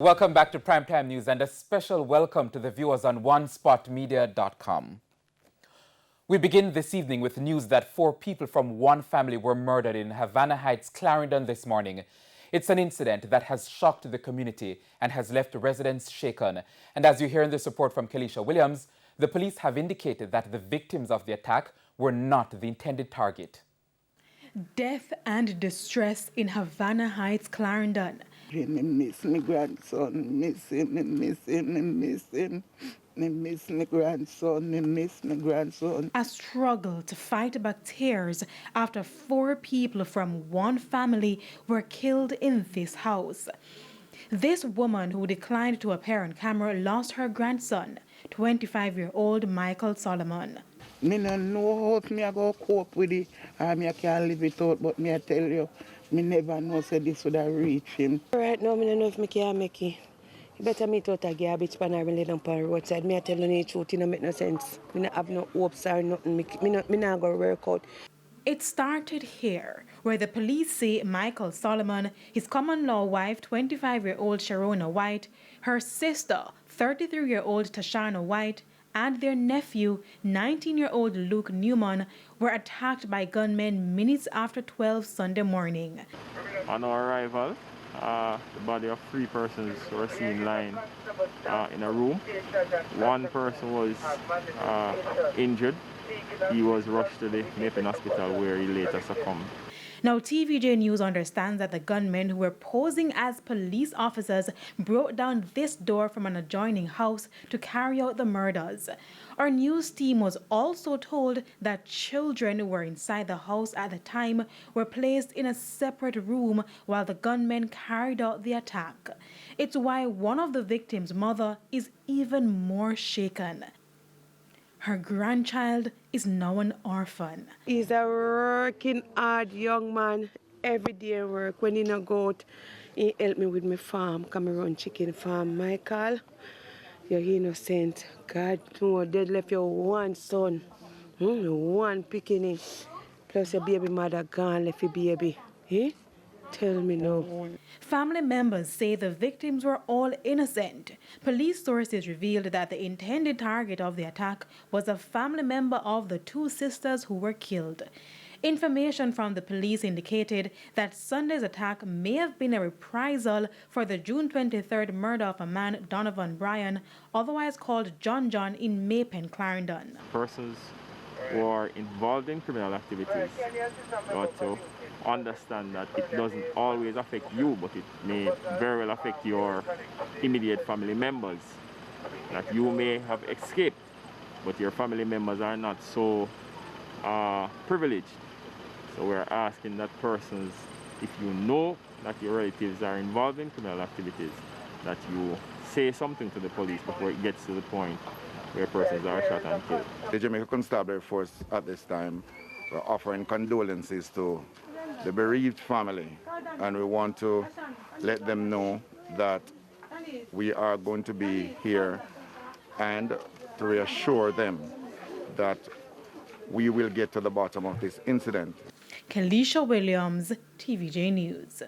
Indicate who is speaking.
Speaker 1: Welcome back to Primetime News and a special welcome to the viewers on onespotmedia.com. We begin this evening with news that 4 people from one family were murdered in Havana Heights, Clarendon this morning. It's an incident that has shocked the community and has left residents shaken. And as you hear in this report from Kelisha Williams, the police have indicated that the victims of the attack were not the intended target.
Speaker 2: Death and distress in Havana Heights, Clarendon.
Speaker 3: Me miss my grandson, miss my grandson.
Speaker 2: A struggle to fight back tears after 4 people from one family were killed in this house. This woman, who declined to appear on camera, lost her grandson, 25-year-old Michael Solomon.
Speaker 3: Me no know how me I go cope with it, me I can't live it out, but me I tell you, me never know say this would have reached him.
Speaker 4: Right now, me don't know if me can make it. You better meet out a garbage pan or lay down on the roadside. Me I tell you the truth, it don't make no sense. Me not have no hopes or nothing. Me not go work out.
Speaker 2: It started here, where the police say Michael Solomon, his common-law wife, 25-year-old Sharona White, her sister, 33-year-old Tashana White, and their nephew, 19-year-old Luke Newman, were attacked by gunmen minutes after 12 Sunday morning.
Speaker 5: On our arrival, the body of 3 persons were seen lying in a room. 1 person was injured. He was rushed to the Jamaican hospital where he later succumbed.
Speaker 2: Now, TVJ News understands that the gunmen, who were posing as police officers, broke down this door from an adjoining house to carry out the murders. Our news team was also told that children who were inside the house at the time were placed in a separate room while the gunmen carried out the attack. It's why one of the victims' mother is even more shaken. Her grandchild is now an orphan.
Speaker 4: He's a working hard young man. Every day work. When he not go out, he help me with my farm. Come run chicken farm. Michael, you're innocent. God, no, dead left your 1 son. 1 picking. Plus your baby mother gone, left your baby. Eh? Tell me now.
Speaker 2: Family members say the victims were all innocent. Police sources revealed that the intended target of the attack was a family member of the 2 sisters who were killed. Information from the police indicated that Sunday's attack may have been a reprisal for the June 23rd murder of a man, Donovan Bryan, otherwise called John John, in Maypen, Clarendon.
Speaker 5: Persons who are involved in criminal activities got to understand that it doesn't always affect you, but it may very well affect your immediate family members. That you may have escaped, but your family members are not so privileged. So we're asking that persons, if you know that your relatives are involved in criminal activities, that you say something to the police before it gets to the point where persons are shot and killed.
Speaker 6: The Jamaica Constabulary Force at this time are offering condolences to the bereaved family, and we want to let them know that we are going to be here and to reassure them that we will get to the bottom of this incident.
Speaker 2: Kelisha Williams, TVJ News.